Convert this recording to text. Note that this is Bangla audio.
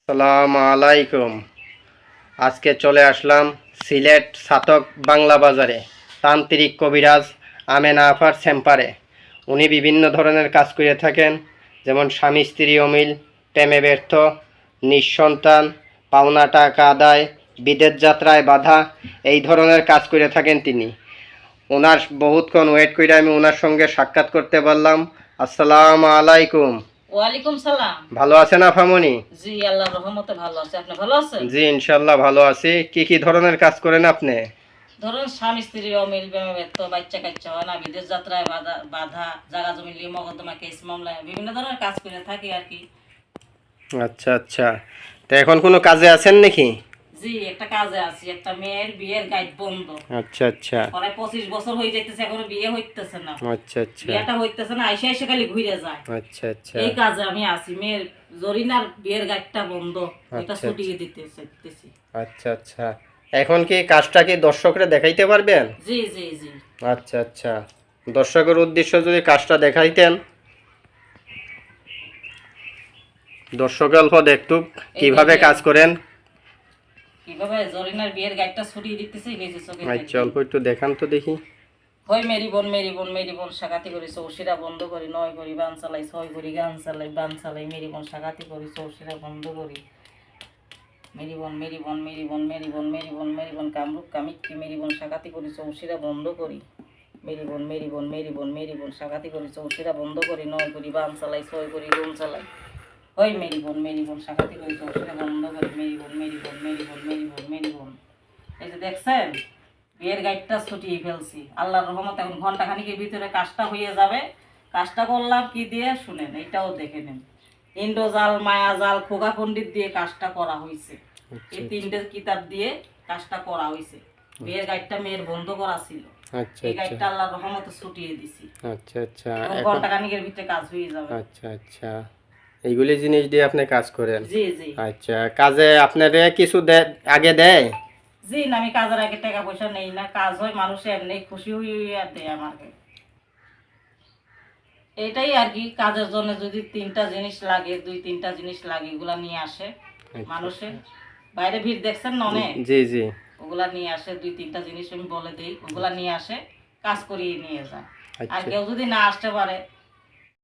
আসসালামু আলাইকুম। আজকে চলে আসলাম সিলেট ছাতক বাংলা বাজারে তান্ত্রিক কবিরাজ আমেনা আপার চেম্বারে। উনি বিভিন্ন ধরনের কাজ করে থাকেন, যেমন স্বামী স্ত্রী অমিল, প্রেমে ব্যর্থ, নিঃসন্তান, পাওনা টাকা আদায়, বিদেশ যাত্রায় বাধা, এই ধরনের কাজ করে থাকেন তিনি। ওনার বহুতক্ষণ ওয়েট করে আমি ওনার সঙ্গে সাক্ষাৎ করতে পারলাম। আসসালামু আলাইকুম। ওয়ালাইকুম সালাম। ভালো আছেন আফামনি? জি, আল্লাহর রহমতে ভালো আছে। আপনি ভালো আছেন? জি, ইনশাল্লাহ ভালো আছি। কি কি ধরনের কাজ করেন আপনি? ধরুন স্বামী স্ত্রীর অমিল, প্রেমে ব্যর্থ, বাচ্চা কাচ্চা হয় না, বিদেশ যাত্রায় বাধা, জায়গা জমি নিয়ে মকদ্দমা, কেস মামলা, বিভিন্ন ধরনের কাজ করে থাকি আর কি। আচ্ছা আচ্ছা, তো এখন কোনো কাজে আছেন নাকি? জি, একটা কাজে আছি। একটা মেয়ের বিয়ের গাইড বন্ধ। আচ্ছা আচ্ছা প্রায় 25 বছর হয়ে যাইতেছে, এখনো বিয়ে হইতেছে না। আচ্ছা আচ্ছা বিয়েটা হইতেছে না, আইসা আইসা খালি ঘুরে যায়। আচ্ছা আচ্ছা এই কাজে আমি আছি। মেয়ের জরিনার বিয়ের গাইডটা বন্ধ, এটা আচ্ছা, ছুটিয়ে দিতেছি। আচ্ছা আচ্ছা, এখন কি কাজটা কি দর্শকরা দেখাইতে পারবেন? জি জি জি। আচ্ছা আচ্ছা, দর্শকের উদ্দেশ্য যদি কাজটা দেখাইতেন, দর্শক অল্প দেখতুক কিভাবে কাজ করেন। কিভাবে জরিনার বিয়ের গাইডটা ছুটিয়ে দিতেছি নিজে চোখে। আচ্ছা, অল্প একটু দেখান তো দেখি। হয় মেরি বোন সাকাতি করি, চৌশিরা বন্ধ করি, নয় করি বান চালাই, ছয় করি গান চালাই, বান চালাই, মেরি বোন সাকাতি করি, চৌশিরা বন্ধ করি। মেরি বোন কামরূপ কামিকি, মেরি বোন সাকাতি করি, চৌশিরা বন্ধ করি। মেরি বোন সাকাতি করি, চৌশিরা বন্ধ করি, নয় করি বান চালাই, ছয় করি রুম চালাই। হয় মেরি বোন সাকাতি করি, চৌশিরা বন্ধ করি। মেরি বোন। এই যে দেখছেন, বিয়ের গাইডটা ছুটিয়ে ফেলছি। আল্লাহর রহমতে এখন ঘন্টাখানিকের ভিতরে কাজটা হয়ে যাবে। কাজটা করলাম কি দিয়ে শুনেন, এইটাও দেখে নেন। ইন্দ্রজাল, মায়াজাল, খোকা পণ্ডিত দিয়ে কাজটা করা হয়েছে। এই তিনটে কিতাব দিয়ে কাজটা করা হয়েছে। বিয়ের গাইডটা মেয়ের বন্ধ করা ছিল, এই গাইডটা আল্লাহর রহমতে ছুটিয়ে দিছি। আচ্ছা আচ্ছা, ঘন্টাখানিকের ভিতরে কাজ হয়ে যাবে। আচ্ছা আচ্ছা, এইগুলি জিনিস দিয়ে আপনি কাজ করেন? জি জি। আচ্ছা, কাজে আপনাদের কিছু আগে দেয়? জি না, আমি কাজের আগে টাকা পয়সা নেই না। কাজ হয় মানুষ এমনি খুশি হইয়া দেয় আমাকে। এটাই আর কি। কাজের জন্য যদি তিনটা জিনিস লাগে, দুই তিনটা জিনিস লাগে, এগুলা নিয়ে আসে মানুষের। বাইরে ভিড় দেখছেন না অনেক? জি জি। ওগুলা নিয়ে আসে, দুই তিনটা জিনিস আমি বলে দিই, ওগুলা নিয়ে আসে, কাজ করিয়ে নিয়ে যায়। আর কেউ যদি না আসতে পারে,